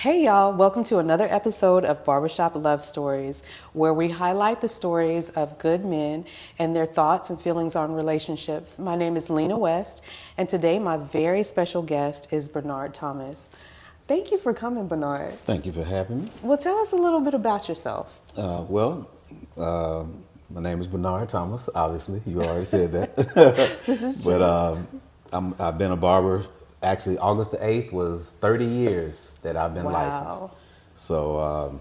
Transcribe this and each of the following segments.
Hey y'all, welcome to another episode of Barbershop Love Stories, where we highlight the stories of good men and their thoughts and feelings on relationships. My name is Lena West, and today my very special guest is Bernard Thomas. Thank you for coming, Bernard. Thank you for having me. Well, tell us a little bit about yourself. My name is Bernard Thomas. Obviously, you already said that. This is true. But I've been a barber. Actually, August the 8th was 30 years that I've been licensed. So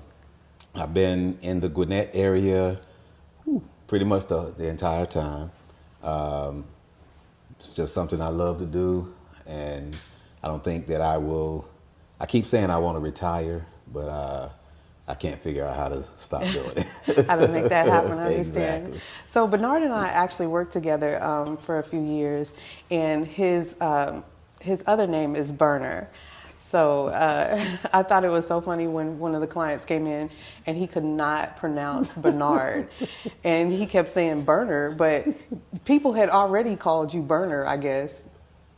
I've been in the Gwinnett area pretty much the entire time. It's just something I love to do, and I don't think that I will. I keep saying I want to retire, but I can't figure out how to stop doing it. How to make that happen, I understand. Exactly. So Bernard and I actually worked together for a few years, and his other name is Burner. So I thought it was so funny when one of the clients came in and he could not pronounce Bernard. And he kept saying Burner, but people had already called you Burner, I guess.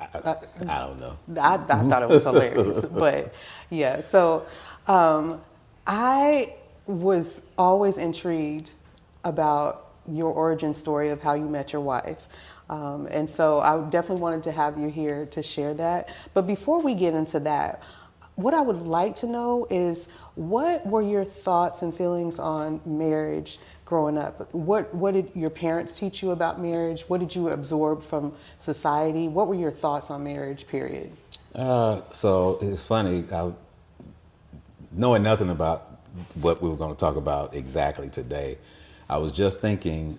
I don't know. I thought it was hilarious. But yeah, so I was always intrigued about your origin story of how you met your wife. And so I definitely wanted to have you here to share that. But before we get into that, what I would like to know is, what were your thoughts and feelings on marriage growing up? What did your parents teach you about marriage? What did you absorb from society? What were your thoughts on marriage, period? So it's funny, knowing nothing about what we were going to talk about exactly today, I was just thinking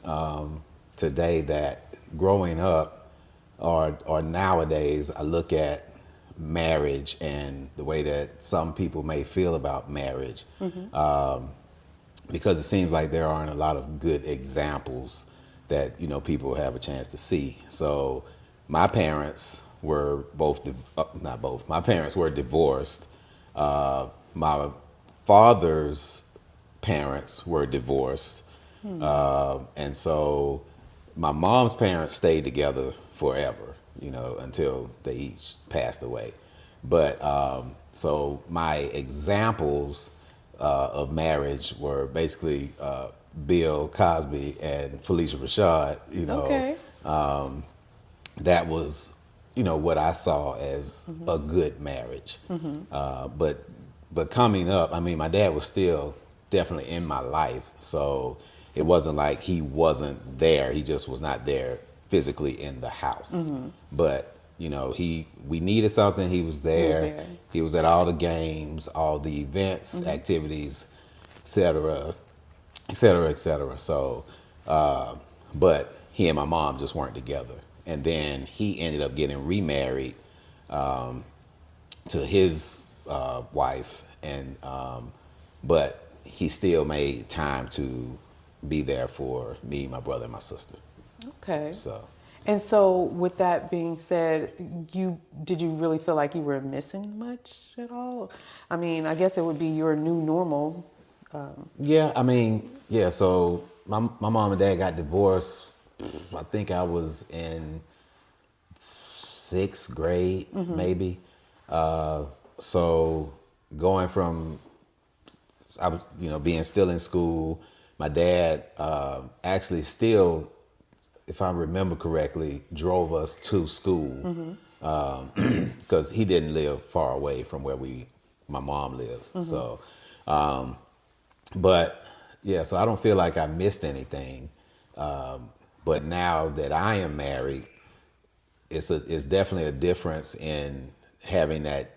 today that growing up or nowadays, I look at marriage and the way that some people may feel about marriage, because it seems like there aren't a lot of good examples that people have a chance to see. So my parents were my parents were divorced. My father's parents were divorced, and so my mom's parents stayed together forever, until they each passed away. But so my examples of marriage were basically Bill Cosby and Felicia Rashad. Okay. That was, what I saw as a good marriage. But coming up, I mean, my dad was still definitely in my life, so it wasn't like he wasn't there. He just was not there physically in the house. But we needed something. He was there. He was at all the games, all the events, activities, et cetera, et cetera, et cetera. So, but he and my mom just weren't together. And then he ended up getting remarried to his wife, and but he still made time to be there for me, my brother, and my sister. Okay. And so with that being said, did you really feel like you were missing much at all? I mean, I guess it would be your new normal. So my mom and dad got divorced. I think I was in 6th grade, maybe. So going from, being still in school, my dad actually still, if I remember correctly, drove us to school because he didn't live far away from where my mom lives. So, but yeah, so I don't feel like I missed anything. But now that I am married, it's definitely a difference in having that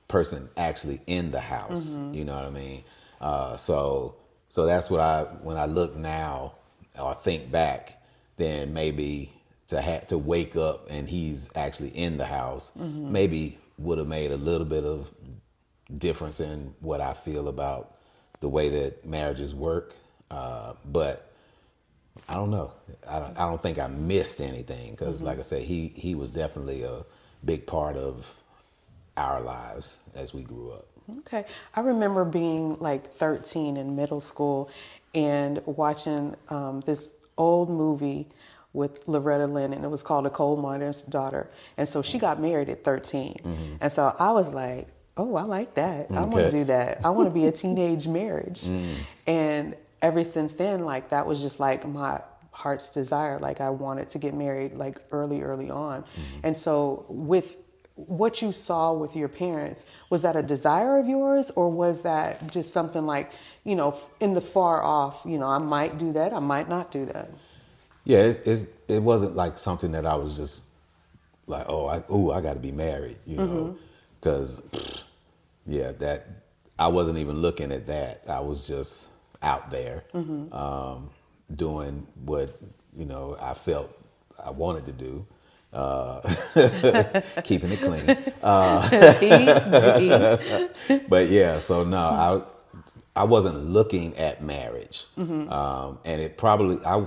person actually in the house. You know what I mean? So that's what when I look now or think back, then maybe to wake up and he's actually in the house, maybe would have made a little bit of difference in what I feel about the way that marriages work. But I don't know. I don't think I missed anything because, like I said, he was definitely a big part of our lives as we grew up. Okay. I remember being like 13 in middle school and watching this old movie with Loretta Lynn, and it was called A Coal Miner's Daughter. And so she got married at 13. And so I was like, Oh, I like that. I want to Okay. do that. I want to be a teenage marriage. And ever since then, like that was just like my heart's desire. Like I wanted to get married like early on. And so with what you saw with your parents, was that a desire of yours or was that just something like, in the far off, I might do that, I might not do that? Yeah, it wasn't like something that I was just like, I got to be married, because yeah, that I wasn't even looking at that. I was just out there, doing what I felt I wanted to do, uh, keeping it clean. PG. But yeah, so no, I wasn't looking at marriage, and it probably I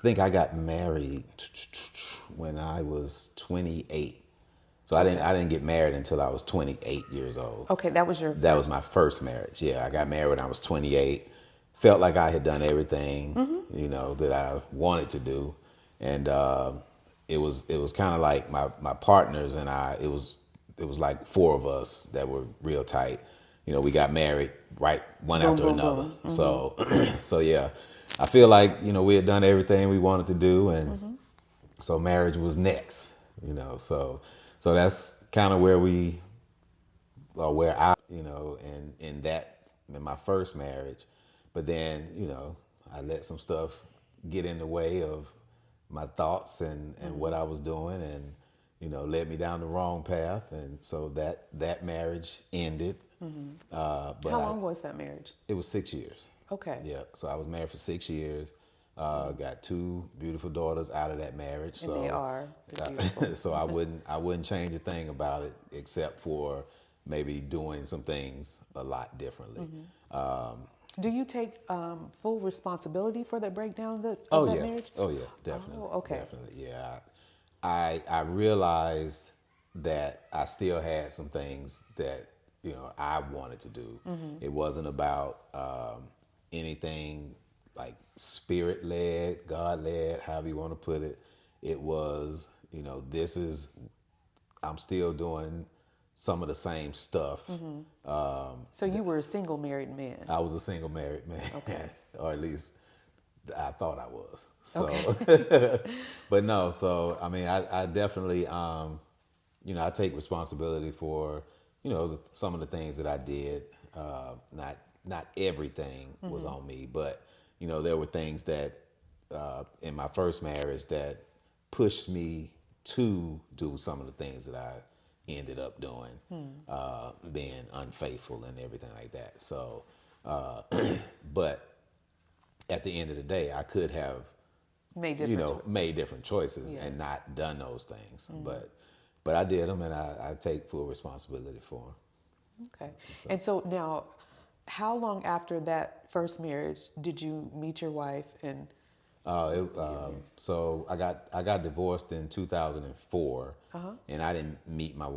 think I got married when I was 28. So I didn't get married until I was 28 years old. Okay, that was your That was first. my first marriage. Yeah, I got married when I was 28. Felt like I had done everything, that I wanted to do, and it was kind of like my partners and I. It was like four of us that were real tight. We got married right one Boom, after boom, another. boom. So so yeah, I feel like we had done everything we wanted to do, and so marriage was next. So that's kind of where we or where I, in my first marriage. But then, I let some stuff get in the way of my thoughts and what I was doing, and, led me down the wrong path. And so that marriage ended. But How long was that marriage? it was 6 years. Okay. Yeah. So I was married for 6 years. Got two beautiful daughters out of that marriage. And So they are beautiful. so I wouldn't change a thing about it except for maybe doing some things a lot differently. Do you take full responsibility for that breakdown of Oh that yeah. marriage? Oh yeah, definitely. Oh, okay. Definitely. Yeah. I realized that I still had some things that, I wanted to do. It wasn't about anything like spirit led, God led, however you want to put it. It was, I'm still doing some of the same stuff. So you were a single married man. I was a single married man, Okay. or at least I thought I was. So, Okay. but no. So I mean, I definitely, I take responsibility for, some of the things that I did. Not everything was on me, but there were things that in my first marriage that pushed me to do some of the things that I ended up doing, being unfaithful and everything like that. So, but at the end of the day, I could have, Made different choices. made different choices Yeah. and not done those things. But I did them, and I take full responsibility for them. Okay. And so now, how long after that first marriage did you meet your wife? And So I got divorced in 2004, and I didn't meet my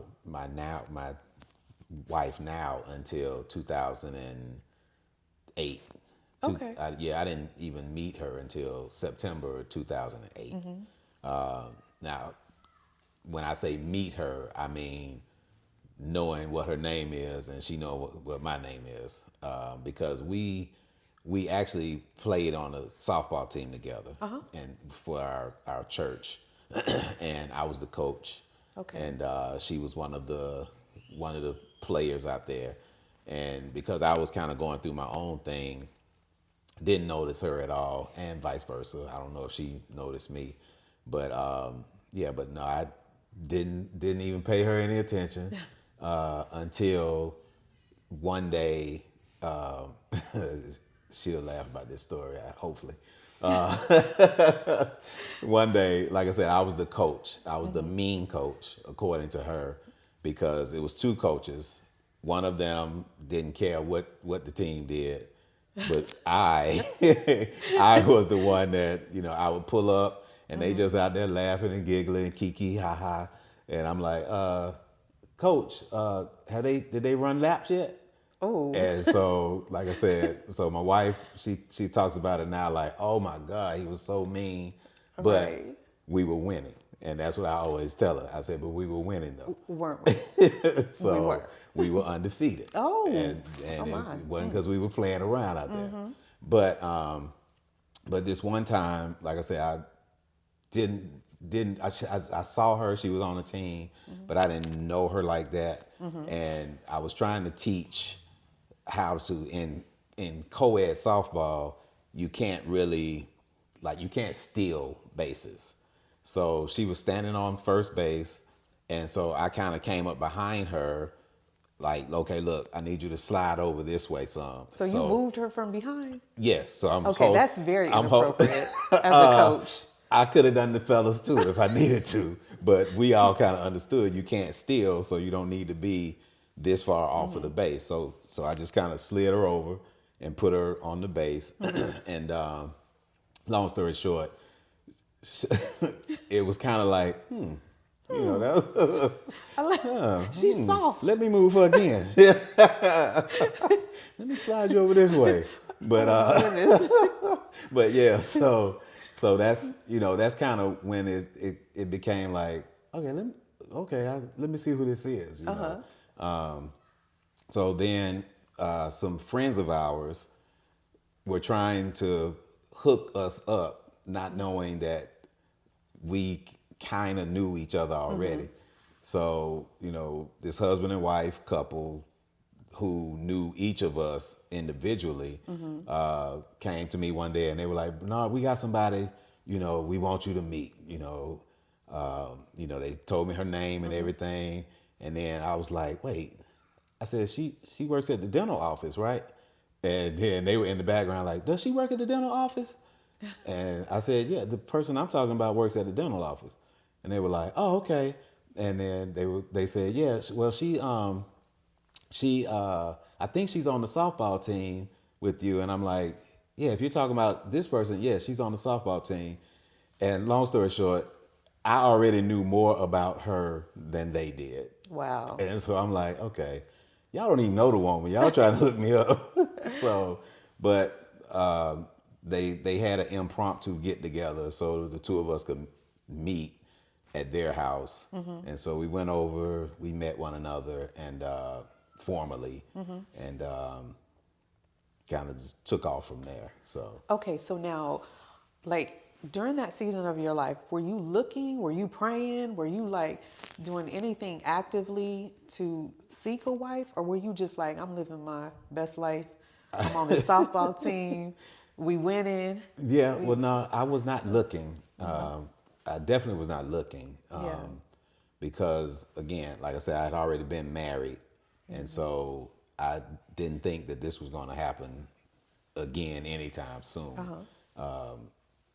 wife now until 2008. Okay. I didn't even meet her until September 2008. Now, when I say meet her, I mean knowing what her name is and she know what my name is, because we actually played on a softball team together, and for our church, and I was the coach, Okay. and she was one of the players out there, and because I was kind of going through my own thing, didn't notice her at all, and vice versa. I don't know if she noticed me, but but no, I didn't even pay her any attention until one day. She'll laugh about this story, hopefully. One day, like I said, I was the coach. I was the mean coach, according to her, because it was two coaches. One of them didn't care what the team did, but I I was the one that I would pull up and they just out there laughing and giggling, kiki ha ha, and I'm like, Coach, did they run laps yet? Oh. And so, like I said, so my wife, she talks about it now like, oh my God, he was so mean, but Right. we were winning. And that's what I always tell her. I said, but we were winning though. Weren't we? We So were. we were undefeated. Oh, And oh it my. wasn't because we were playing around out there. But this one time, like I said, I didn't I saw her. She was on the team, but I didn't know her like that. And I was trying to teach how to in co-ed softball. You can't really you can't steal bases. So she was standing on first base, and so I kind of came up behind her, like, okay, look, I need you to slide over this way some. So you moved her from behind? Yes. So Okay, that's very I'm inappropriate as a coach. I could have done the fellas too if I needed to, but we all kind of understood you can't steal, so you don't need to be this far off of the base. So I just kind of slid her over and put her on the base. And long story short, it was kind of like, you know, that, She's soft. let me move her again. Let me slide you over this way. But Goodness. but yeah, so that's that's kind of when it became like, okay, let me see who this is. So then some friends of ours were trying to hook us up, not knowing that we kind of knew each other already. So this husband and wife couple who knew each of us individually came to me one day, and they were like, "Bernard, we got somebody, we want you to meet." They told me her name and everything, and then I was like, "Wait," I said, "She works at the dental office, right?" And then they were in the background like, "Does she work at the dental office?" And I said, "Yeah, the person I'm talking about works at the dental office." And they were like, "Oh, okay." And then they said, "Yeah, well, she I think she's on the softball team with you." And I'm like, "Yeah, if you're talking about this person, yeah, she's on the softball team." And long story short, I already knew more about her than they did. Wow. And so I'm like, okay, y'all don't even know the woman. Y'all trying to hook me up. So, but they had an impromptu get together so the two of us could meet at their house. And so we went over, we met one another and formally, and kind of just took off from there. So Okay, so now, like, during that season of your life, were you looking, were you praying, were you like doing anything actively to seek a wife, or were you just like, I'm living my best life, I'm on the softball team, we winning? yeah, well, no, I was not looking. I definitely was not looking. Because again, like I said, I had already been married, and so I didn't think that this was going to happen again anytime soon.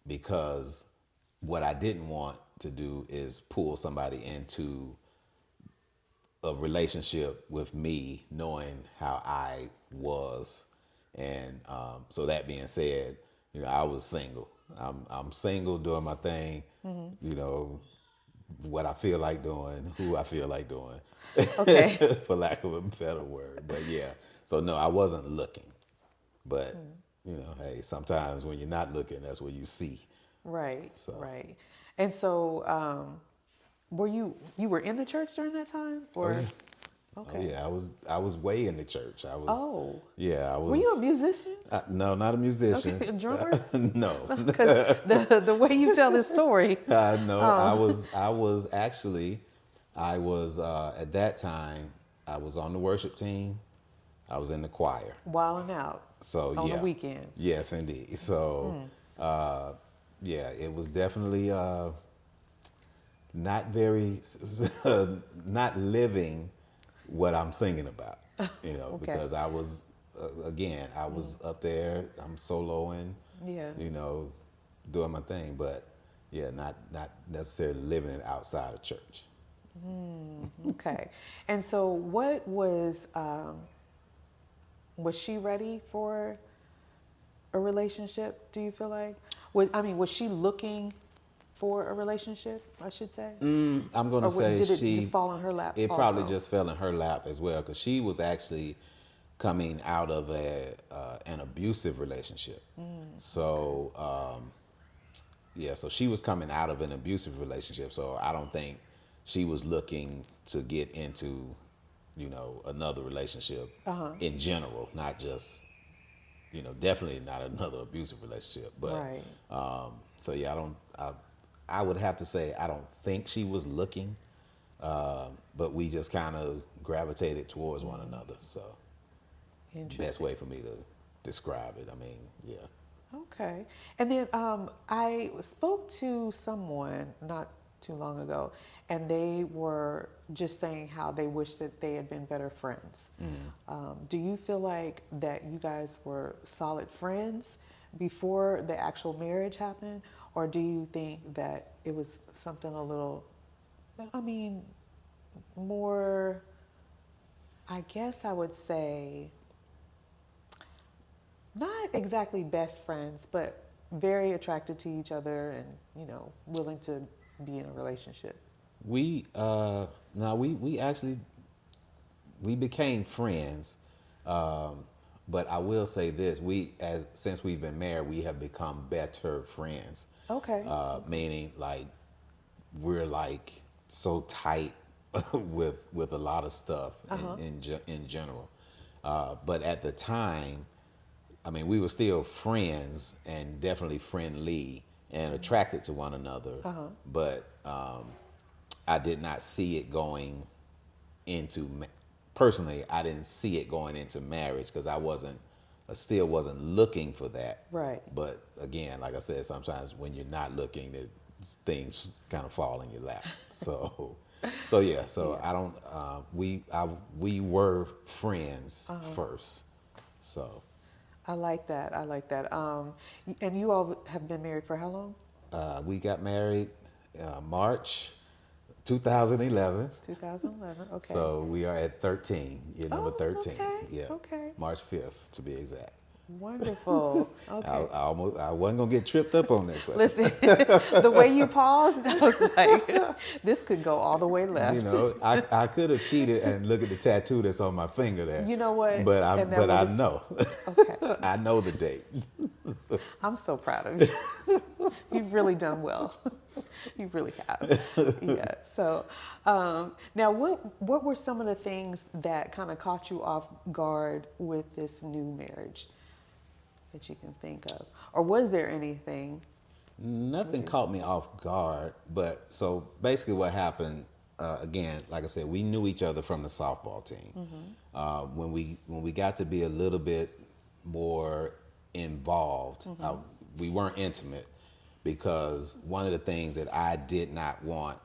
Because what I didn't want to do is pull somebody into a relationship with me, knowing how I was, and so that being said, I was single. I'm single, doing my thing. What I feel like doing, who I feel like doing, Okay. for lack of a better word. But yeah, so no, I wasn't looking. But hey, sometimes when you're not looking, that's what you see. Right, So right. And so, were you were in the church during that time, or? yeah. Okay. Oh yeah, I was way in the church. I was. Oh. Yeah, I was. Were you a musician? No, not a musician. Okay, a drummer? No. Because the way you tell this story. No, I was actually, at that time, I was on the worship team. I was in the choir. Wilding out. So On yeah. the weekends. Yes, indeed. So, yeah, it was definitely not very, not living what I'm singing about, Okay. because I was, again, I was up there, I'm soloing, Yeah. doing my thing, but yeah, not necessarily living it outside of church. Okay. And so, what was she ready for a relationship? Do you feel like? Was she looking for a relationship? I should say. I'm going to say did it just fall in her lap? It also? probably just fell in her lap as well, because she was actually coming out of an abusive relationship. So yeah, so she was coming out of an abusive relationship, so I don't think she was looking to get into, another relationship in general, not just, definitely not another abusive relationship. But Right. so yeah, I would have to say I don't think she was looking, but we just kind of gravitated towards one another. So best Interesting. way for me to describe it. I mean, yeah. Okay. And then I spoke to someone not too long ago, and they were just saying how they wish that they had been better friends. Do you feel like that you guys were solid friends before the actual marriage happened? Or do you think that it was something a little, I mean, more, I guess I would say, not exactly best friends, but very attracted to each other and, willing to be in a relationship. We now we actually we became friends, um, but I will say this: we as since we've been married, we have become better friends. Okay. Meaning, like we're like so tight with a lot of stuff in general. But at the time, I mean, we were still friends and definitely friendly and attracted to one another. But I did not see it going into personally. I didn't see it going into marriage because I still wasn't looking for that. Right. But again, like I said, sometimes when you're not looking, things kind of fall in your lap. So yeah. So Yeah. I don't. We were friends first. So I like that. I like that. And you all have been married for how long? we got married March 2011. 2011. Okay. So we are at 13, year number Oh, 13. okay. Yeah, Okay. March 5th to be exact. Wonderful. Okay. I wasn't gonna get tripped up on that question. Listen, the way you paused, I was like, this could go all the way left. I could have cheated and look at the tattoo that's on my finger there. You know what? But And that I would've- know. Okay. I know the date. I'm so proud of you. You've really done well. You really have. Yeah. So now, what were some of the things that kind of caught you off guard with this new marriage that you can think of, or was there anything? Nothing caught me off guard, but so basically what happened, again, like I said, we knew each other from the softball team. When we got to be a little bit more involved, we weren't intimate because one of the things that I did not want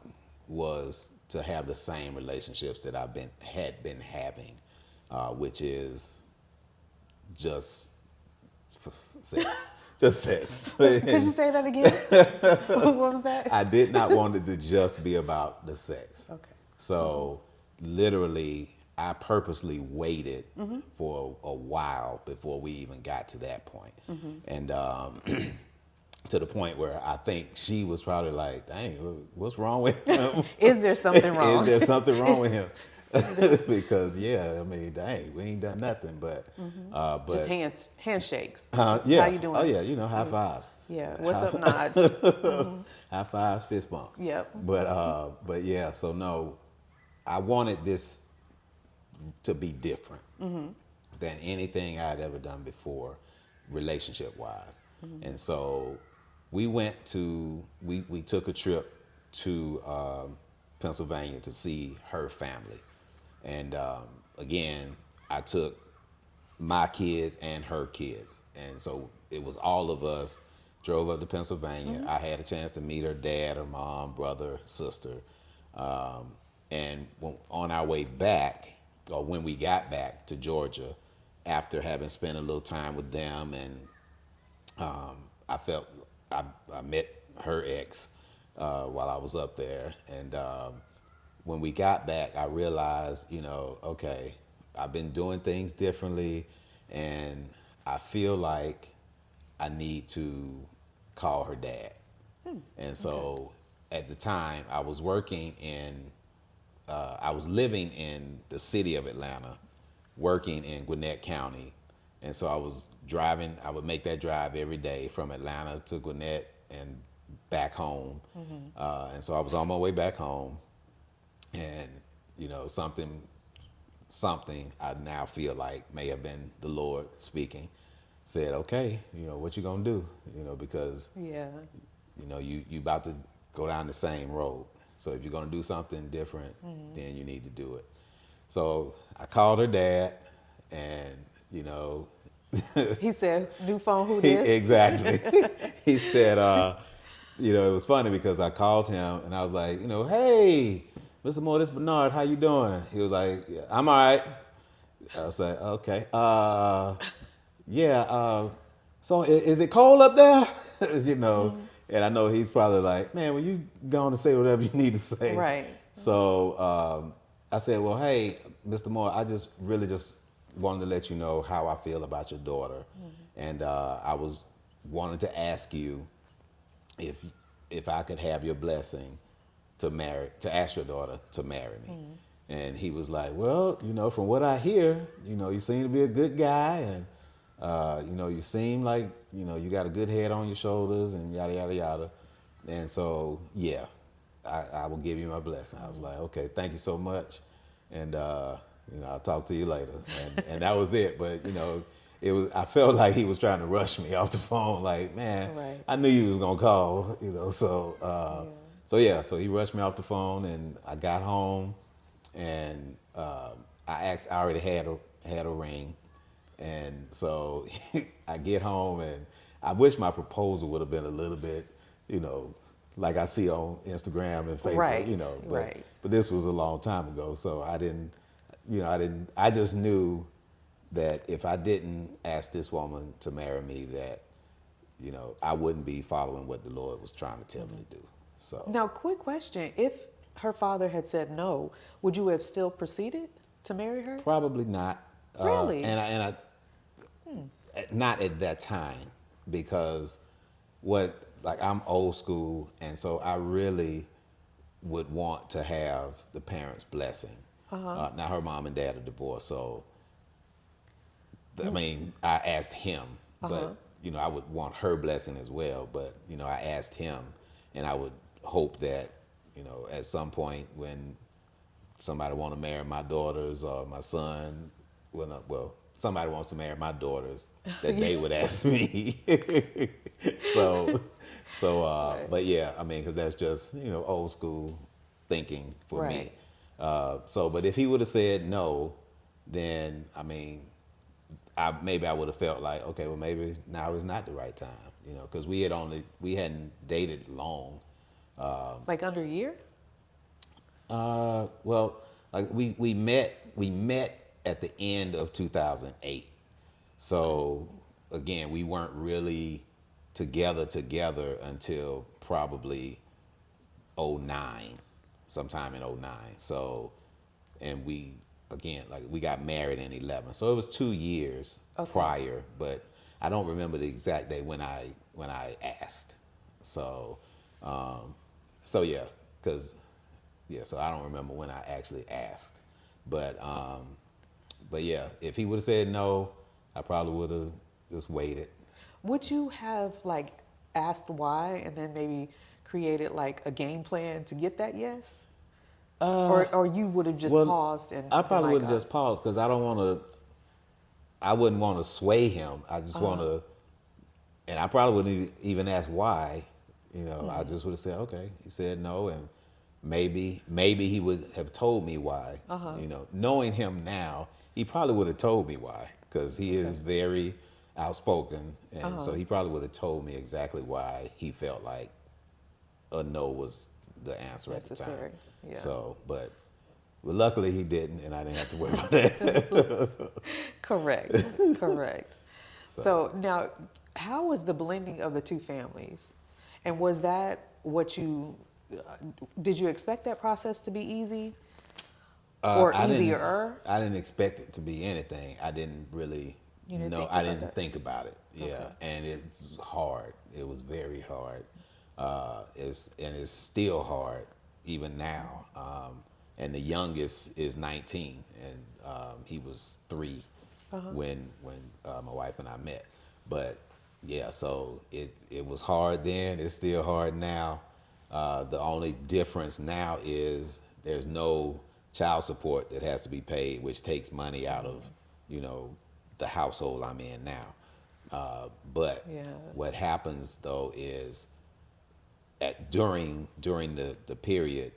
was to have the same relationships that had been having, which is just sex. Just sex. Could you say that again? What was that? I did not want it to just be about the sex. Okay. So literally, I purposely waited for a while before we even got to that point. And to the point where I think she was probably like, dang, what's wrong with him? Is there something wrong? Is there something wrong with him? Because yeah, I mean, dang, we ain't done nothing, but Just handshakes. yeah, How you doing? oh yeah, high fives, Yeah. What's up, nods? high fives, fist bumps. Yep. But yeah, so no, I wanted this to be different than anything I'd ever done before, relationship wise, and so we took a trip to Pennsylvania to see her family. And again, I took my kids and her kids. And so it was all of us drove up to Pennsylvania. I had a chance to meet her dad, her mom, brother, sister. And on our way back, or when we got back to Georgia, after having spent a little time with them, and I felt I met her ex while I was up there. And when we got back, I realized, okay, I've been doing things differently, and I feel like I need to call her dad. And so at the time, I was I was living in the city of Atlanta, working in Gwinnett County. And so I was driving, I would make that drive every day from Atlanta to Gwinnett and back home. And so I was on my way back home, and something I now feel like may have been the Lord speaking, said, okay, what you gonna do? Because Yeah. you about to go down the same road. So if you're gonna do something different, then you need to do it. So I called her dad, and He said, "New phone, who he this?" exactly. He said, it was funny because I called him and I was like, hey, Mr. Moore, this Bernard, how you doing? He was like, yeah, I'm all right. I was like, okay, yeah. So is it cold up there? And I know he's probably like, man, well, you going to say whatever you need to say. Right. So I said, well, hey, Mr. Moore, I just wanted to let you know how I feel about your daughter, and I was wanted to ask you if I could have your blessing to ask your daughter to marry me. And he was like, well, from what I hear, you seem to be a good guy, and you seem like you got a good head on your shoulders, and yada yada yada. And so yeah, I will give you my blessing. I was like, okay, thank you so much, and I'll talk to you later. And that was it. But I felt like he was trying to rush me off the phone. Like, man, Right. I knew you was gonna call. So Yeah. so he rushed me off the phone, and I got home, and I already had a ring, and so I get home, and I wish my proposal would have been a little bit, like I see on Instagram and Facebook, Right. but Right. but this was a long time ago, so I just knew that if I didn't ask this woman to marry me, that I wouldn't be following what the Lord was trying to tell me to do. So Now, quick question: if her father had said no, would you have still proceeded to marry her? probably not, Really? not at that time, because I'm old school, and so I really would want to have the parents' blessing. Now her mom and dad are divorced, so I mean I asked him, but I would want her blessing as well. But I asked him, and I would hope that at some point when somebody want to marry my daughters or my son, well, somebody wants to marry my daughters, that they would ask me. so, Right. but yeah, I mean, because that's just old school thinking for me. Right. But if he would have said no, then I mean, maybe I would have felt like, okay, well, maybe now is not the right time, because we hadn't dated long. Like under a year? Well, like we met at the end of 2008. So again, we weren't really together until probably '09, sometime in '09. So, and we got married in 11. So it was 2 years Okay. prior, but I don't remember the exact day when I asked. So, so yeah, because yeah, so I don't remember when I actually asked, but yeah, if he would have said no, I probably would have just waited. Would you have like asked why and then maybe created like a game plan to get that yes? Or you would have just Well, paused and I been probably like, would have just paused because I don't want to. I wouldn't want to sway him. I just want to, and I probably wouldn't even ask why. I just would have said okay. He said no, and maybe he would have told me why. Knowing him now, he probably would have told me why, because he okay. is very outspoken, and so he probably would have told me exactly why he felt like a no was the answer at the time. Necessary. Yeah. So, but well, luckily he didn't, and I didn't have to worry about that. Correct. Correct. So, So now, how was the blending of the two families? And was that what did you expect that process to be easy or I didn't. easier? I didn't expect it to be anything. I didn't really You didn't know. think I about didn't that? think about it. Yeah, Okay. and it's hard. It was very hard. It's still hard even now. And the youngest is 19, and he was 3 when my wife and I met. But yeah, so it was hard then. It's still hard now. The only difference now is there's no child support that has to be paid, which takes money out of, you know, the household I'm in now. But Yeah. what happens though is during the period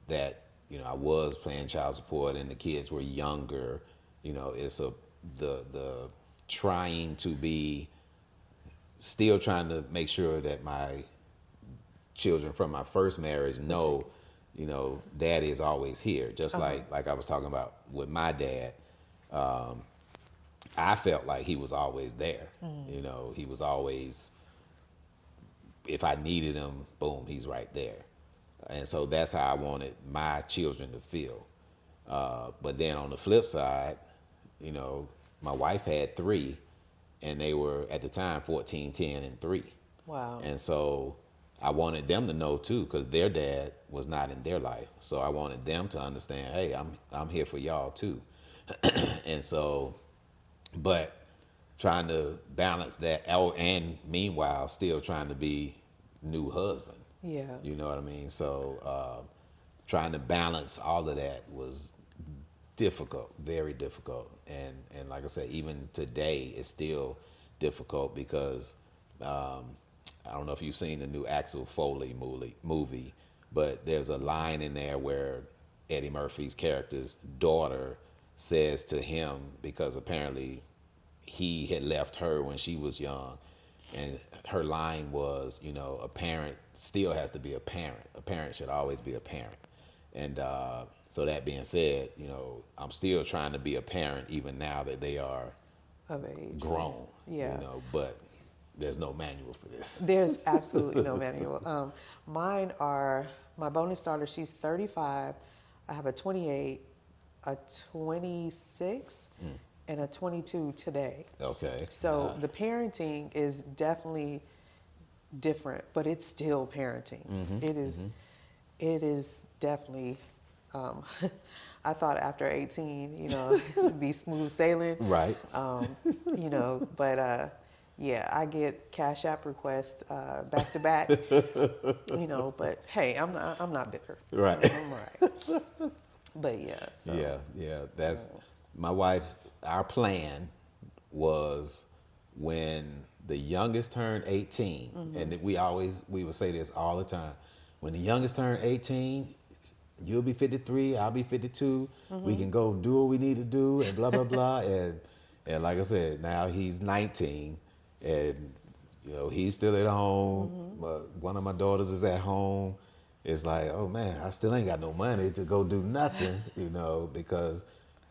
that I was paying child support and the kids were younger, it's the trying to be still trying to make sure that my children from my first marriage know, daddy is always here. Just like I was talking about with my dad, I felt like he was always there. He was always, if I needed him, boom, he's right there. And so that's how I wanted my children to feel. But then on the flip side, you know, my wife had three, and they were at the time 14, 10, and 3. Wow. And so I wanted them to know too, because their dad was not in their life. So I wanted them to understand, hey, I'm here for y'all too. And so, but trying to balance that, oh, and meanwhile still trying to be new husband. Yeah. You know what I mean? So trying to balance all of that was difficult, very difficult. And like I said, even today it's still difficult because I don't know if you've seen the new Axel Foley movie, but there's a line in there where Eddie Murphy's character's daughter says to him, because apparently he had left her when she was young, and her line was, a parent still has to be a parent. A parent should always be a parent. And so that being said, I'm still trying to be a parent even now that they are Of age. grown. Yeah. But there's no manual for this. There's absolutely no manual. Mine are my bonus daughter. She's 35. I have a 28, a 26, and a 22 today. Okay. So the parenting is definitely different, but it's still parenting. It is. It is definitely. I thought after 18, it'd be smooth sailing. Right. But yeah, I get Cash App requests back to back. But hey, I'm not bitter. Right. I'm all right. But yeah. So. Yeah. That's my wife. Our plan was when the youngest turned 18, and we would say this all the time. When the youngest turned 18, you'll be 53, I'll be 52. We can go do what we need to do, and blah blah blah. And like I said, now he's 19, and he's still at home. One of my daughters is at home. It's like, oh man, I still ain't got no money to go do nothing, because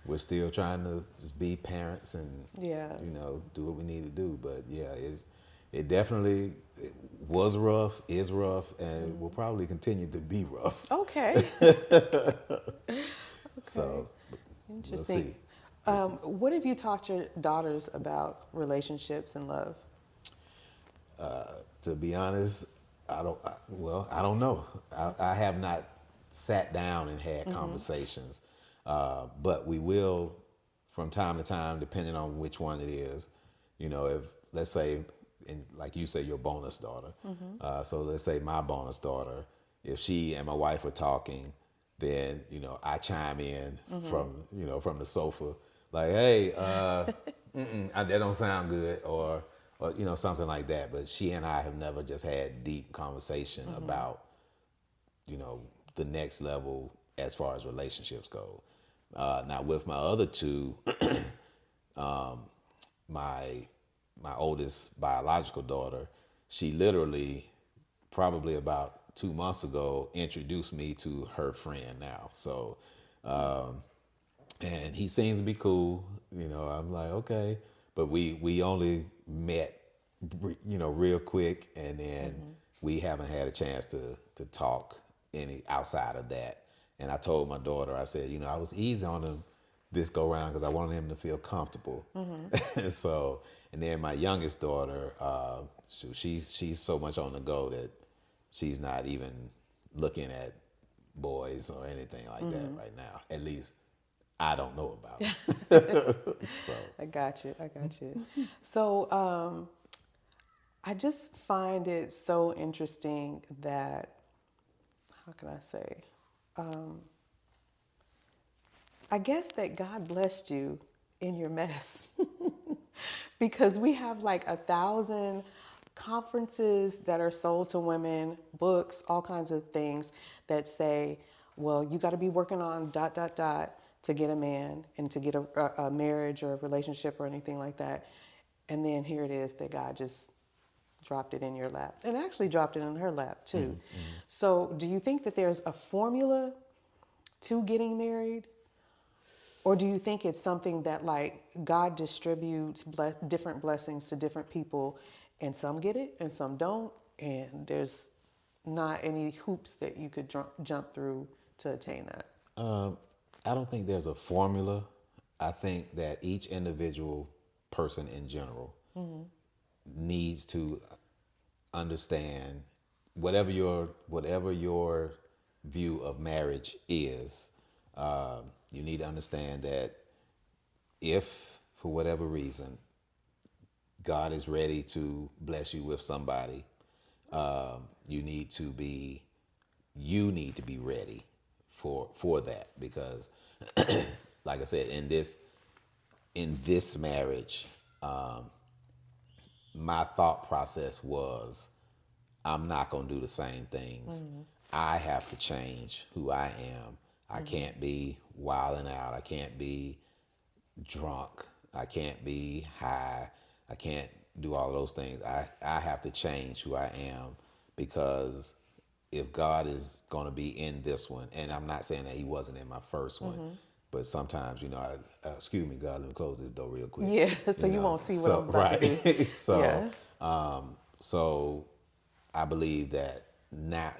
we're still trying to just be parents and do what we need to do. But yeah, it definitely was rough, is rough, and will probably continue to be rough. Okay. So Interesting. We'll see. What have you taught your daughters about relationships and love? To be honest, I don't know. I have not sat down and had conversations, but we will from time to time, depending on which one it is. If let's say, and like you say, your bonus daughter. So let's say my bonus daughter, if she and my wife are talking, then I chime in from the sofa, like, hey, that don't sound good, or something like that. But she and I have never just had deep conversation about the next level as far as relationships go. Now with my other two, my oldest biological daughter, she literally probably about 2 months ago introduced me to her friend now. So, and he seems to be cool. I'm like, okay, but we only met, real quick, and then we haven't had a chance to talk any outside of that. And I told my daughter, I said, I was easy on him this go round because I wanted him to feel comfortable. So, and then my youngest daughter, she's so much on the go that she's not even looking at boys or anything like that right now. At least I don't know about it. So I got you. So I just find it so interesting that, how can I say? Um, I guess that God blessed you in your mess because we have like 1,000 conferences that are sold to women, books, all kinds of things that say, well, you got to be working on dot, dot, dot to get a man and to get a marriage or a relationship or anything like that. And then here it is that God just dropped it in your lap and actually dropped it in her lap too. Mm-hmm. So, do you think that there's a formula to getting married? Or do you think it's something that like God distributes different blessings to different people and some get it and some don't? And there's not any hoops that you could jump through to attain that. I don't think there's a formula. I think that each individual person in general needs to understand whatever your view of marriage is. You need to understand that if for whatever reason God is ready to bless you with somebody, you need to be ready for that, because like I said, in this marriage, my thought process was, I'm not going to do the same things. I have to change who I am. I can't be wilding out. I can't be drunk. I can't be high. I can't do all of those things. I have to change who I am, because if God is going to be in this one, and I'm not saying that he wasn't in my first one, but sometimes, excuse me, God, let me close this door real quick. Yeah, so you won't see what I'm about to do. So, Yeah. so I believe that now,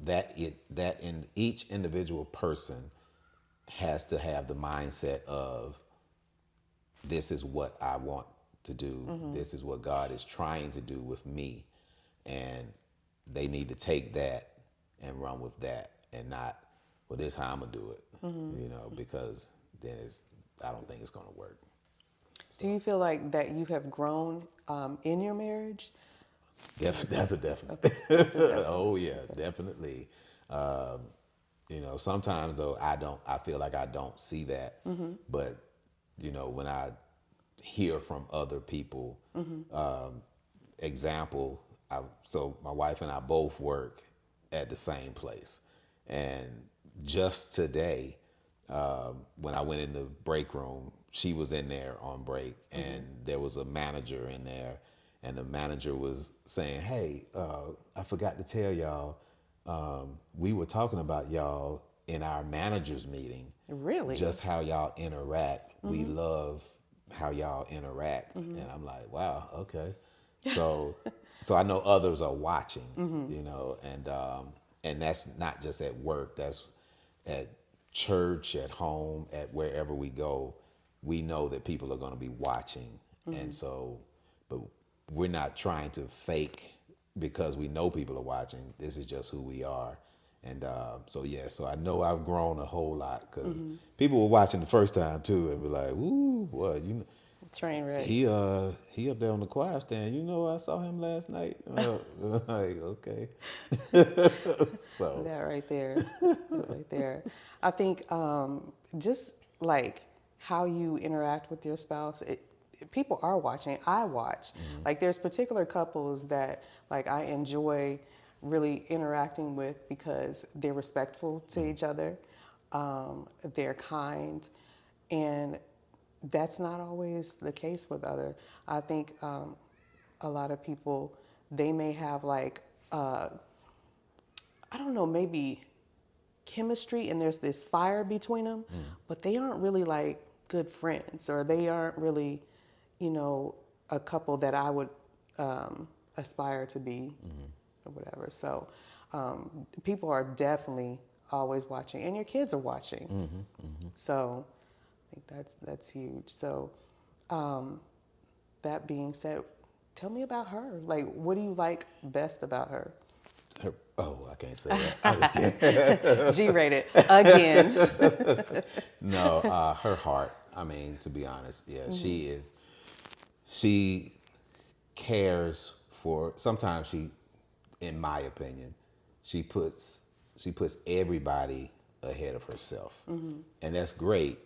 that in each individual person has to have the mindset of, this is what I want to do. This is what God is trying to do with me. And they need to take that and run with that, and not, well, this is how I'm going to do it, because then I don't think it's going to work. Do you feel like that you have grown in your marriage? That's a definite. Okay. That's a definite. Oh yeah, definitely. Sometimes though I feel like I don't see that, but when I hear from other people, example, so my wife and I both work at the same place, and just today, when I went in the break room, she was in there on break, and there was a manager in there, and the manager was saying, "Hey, I forgot to tell y'all, we were talking about y'all in our managers meeting. Really? Just how y'all interact. We love how y'all interact." And I'm like, wow, okay. So, so I know others are watching, and that's not just at work. That's at church, at home, at wherever we go. We know that people are going to be watching, and so, but we're not trying to fake because we know people are watching. This is just who we are. And so I know I've grown a whole lot, because people were watching the first time too and be like, "Ooh, boy, Train wreck. he up there on the choir stand. I saw him last night." Like, okay. So That right there, right there. I think just like how you interact with your spouse, people are watching. I watch. Like there's particular couples that like I enjoy really interacting with because they're respectful to each other, they're kind, and that's not always the case with other. I think a lot of people, they may have like I don't know, maybe chemistry and there's this fire between them, but they aren't really like good friends, or they aren't really, a couple that I would aspire to be, or whatever. So people are definitely always watching, and your kids are watching. So I think that's huge. So that being said, tell me about her. Like, what do you like best about her? I can't say that. I'm just kidding. G-rated again. No, her heart. I mean, to be honest, yeah, she cares for. Sometimes she, in my opinion, she puts everybody ahead of herself, and that's great.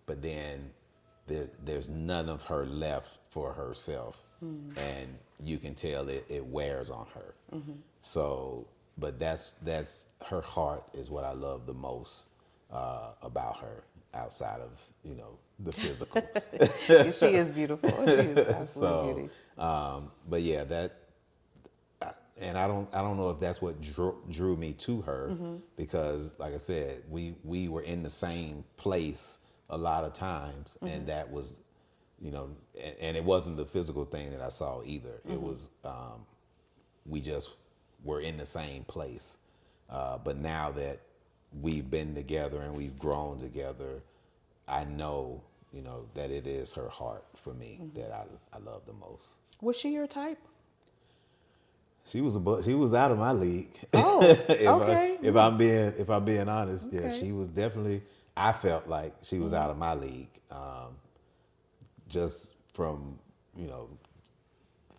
But then there's none of her left for herself, and you can tell it wears on her. So, but that's her heart is what I love the most about her, outside of the physical. She is beautiful. She is absolute So, beauty. but yeah, and I don't know if that's what drew me to her, because like I said, we were in the same place a lot of times, and that was, and it wasn't the physical thing that I saw either. It was, we just were in the same place. But now that we've been together and we've grown together, I know, that it is her heart for me that I love the most. Was she your type? She was out of my league. Oh, okay. If I'm being honest, Okay. yeah, she was definitely. I felt like she was out of my league, just from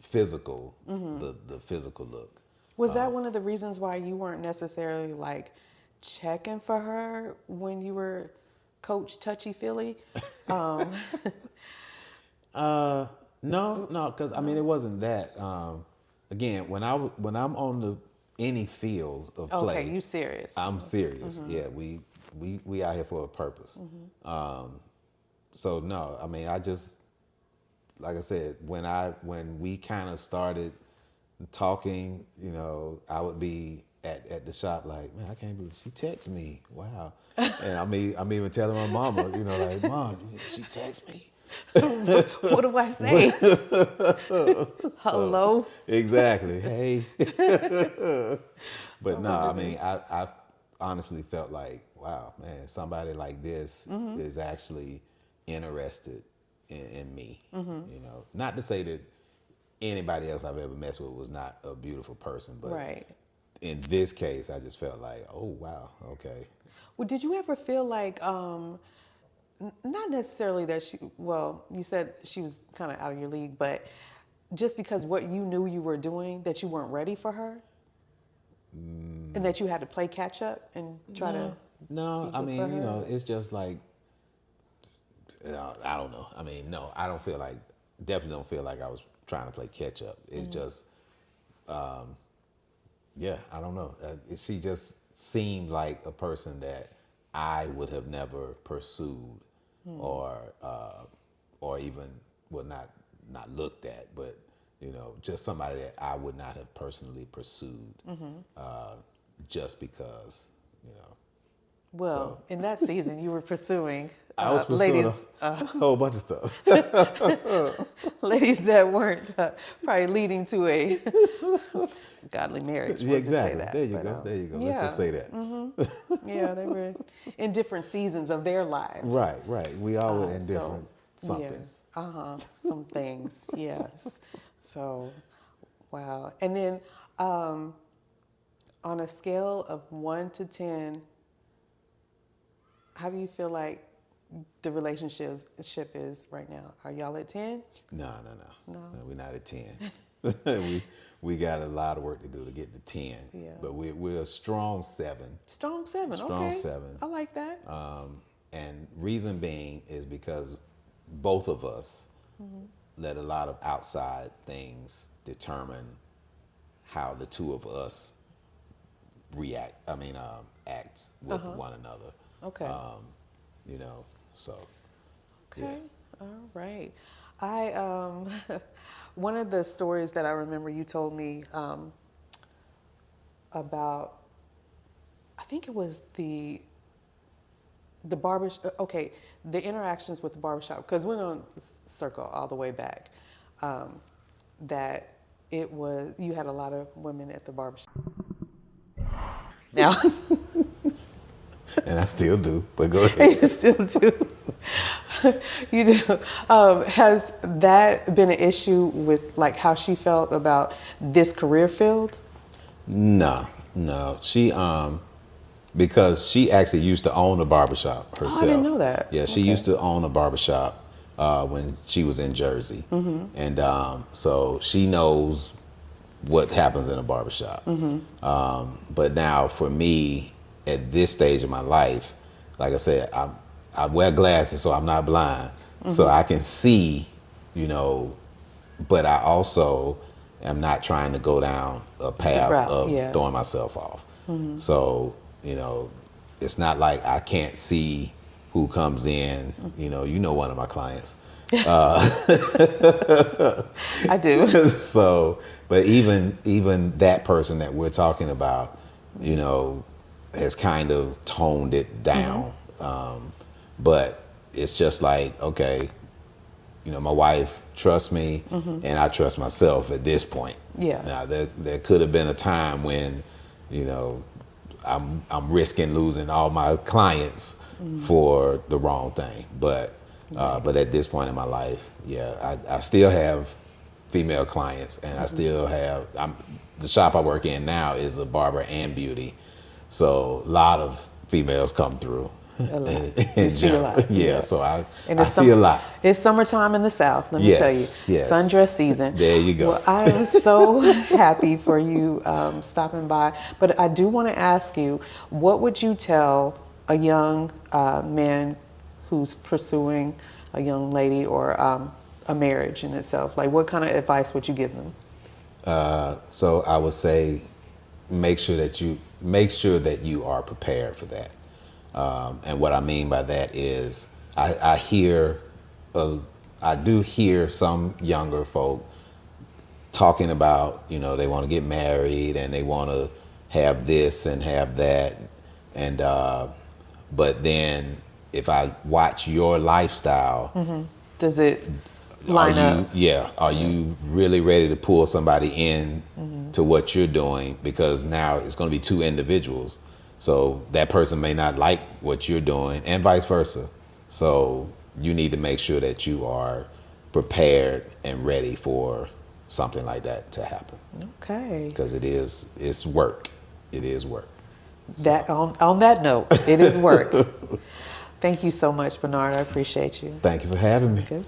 physical, the physical look. Was that one of the reasons why you weren't necessarily like checking for her when you were Coach Touchy Feely? No, because I mean it wasn't that. Again, when I'm on any field of play, Okay, you serious? I'm serious. Yeah, we out here for a purpose. So no, I mean I just, like I said, when we kind of started talking, I would be at the shop like, man, I can't believe she texts me. Wow. And I'm even telling my mama, like, Mom, she texts me. What do I say? Hello? Exactly. Hey. But no, I mean, I honestly felt like, wow, man, somebody like this is actually interested in me. Not to say that anybody else I've ever messed with was not a beautiful person, but Right. in this case, I just felt like, oh, wow, okay. Well, did you ever feel like, not necessarily that you said she was kind of out of your league, but just because what you knew you were doing, that you weren't ready for her? And that you had to play catch up and try to... No, I mean, it's just like, I don't know. I mean, no, I don't feel like, definitely don't feel like I was trying to play catch up. It's just, yeah, I don't know. She just seemed like a person that I would have never pursued or even, well, not looked at, but, just somebody that I would not have personally pursued just because, Well, in that season, you were pursuing I was pursuing ladies, a whole bunch of stuff. ladies that weren't probably leading to a godly marriage. Yeah, we'll exactly. just say that. There you But, go. There you go. yeah. Let's just say that. Yeah, they were in different seasons of their lives. Right. We all were in So, different somethings. Yes. Some things. Yes. So, wow. And then, on a scale of 1 to 10, how do you feel like the relationship is right now? Are y'all at 10? No, we're not at 10. we got a lot of work to do to get to 10. Yeah. But we're a strong 7. Strong 7. Strong okay. 7. I like that. And reason being is because both of us let a lot of outside things determine how the two of us act with one another. Okay. So. Okay. Yeah. All right. I one of the stories that I remember you told me about, I think it was the barbershop. Okay, the interactions with the barbershop, because we're going to circle all the way back. That it was, you had a lot of women at the barbershop. Now. And I still do, but go ahead. You still do. You do. Has that been an issue with like how she felt about this career field? No. She because she actually used to own a barbershop herself. Oh, I didn't know that. Yeah, she Okay. used to own a barbershop. when she was in Jersey. And so she knows what happens in a barbershop. But now for me, at this stage of my life, like I said, I wear glasses, so I'm not blind. So I can see, you know, but I also am not trying to go down a path of throwing myself off. So, you know, it's not like I can't see who comes in. You know one of my clients. I do. So, but even that person that we're talking about, you know, has kind of toned it down. But it's just like, okay, you know, my wife trusts me, and I trust myself at this point. Yeah. Now there could have been a time when, you know, I'm risking losing all my clients for the wrong thing. But at this point in my life, I still have female clients, and I still have. The shop I work in now is a barber and beauty, so a lot of females come through. A lot. In See a general. lot. Yeah, so I see a lot. It's summertime in the South, let me tell you. Yes. Sundress season. There you go. Well, I am so happy for you stopping by. But I do want to ask you, what would you tell a young man who's pursuing a young lady or a marriage in itself? Like, what kind of advice would you give them? So I would say, make sure that you are prepared for that. And what I mean by that is, I do hear some younger folk talking about, you know, they want to get married and they want to have this and have that, and but then if I watch your lifestyle, Does it line up? Are you really ready to pull somebody in to what you're doing? Because now it's going to be two individuals. So that person may not like what you're doing, and vice versa. So you need to make sure that you are prepared and ready for something like that to happen. Okay. Because it's work. It is work. That on that note, it is work. Thank you so much, Bernard. I appreciate you. Thank you for having me. Good.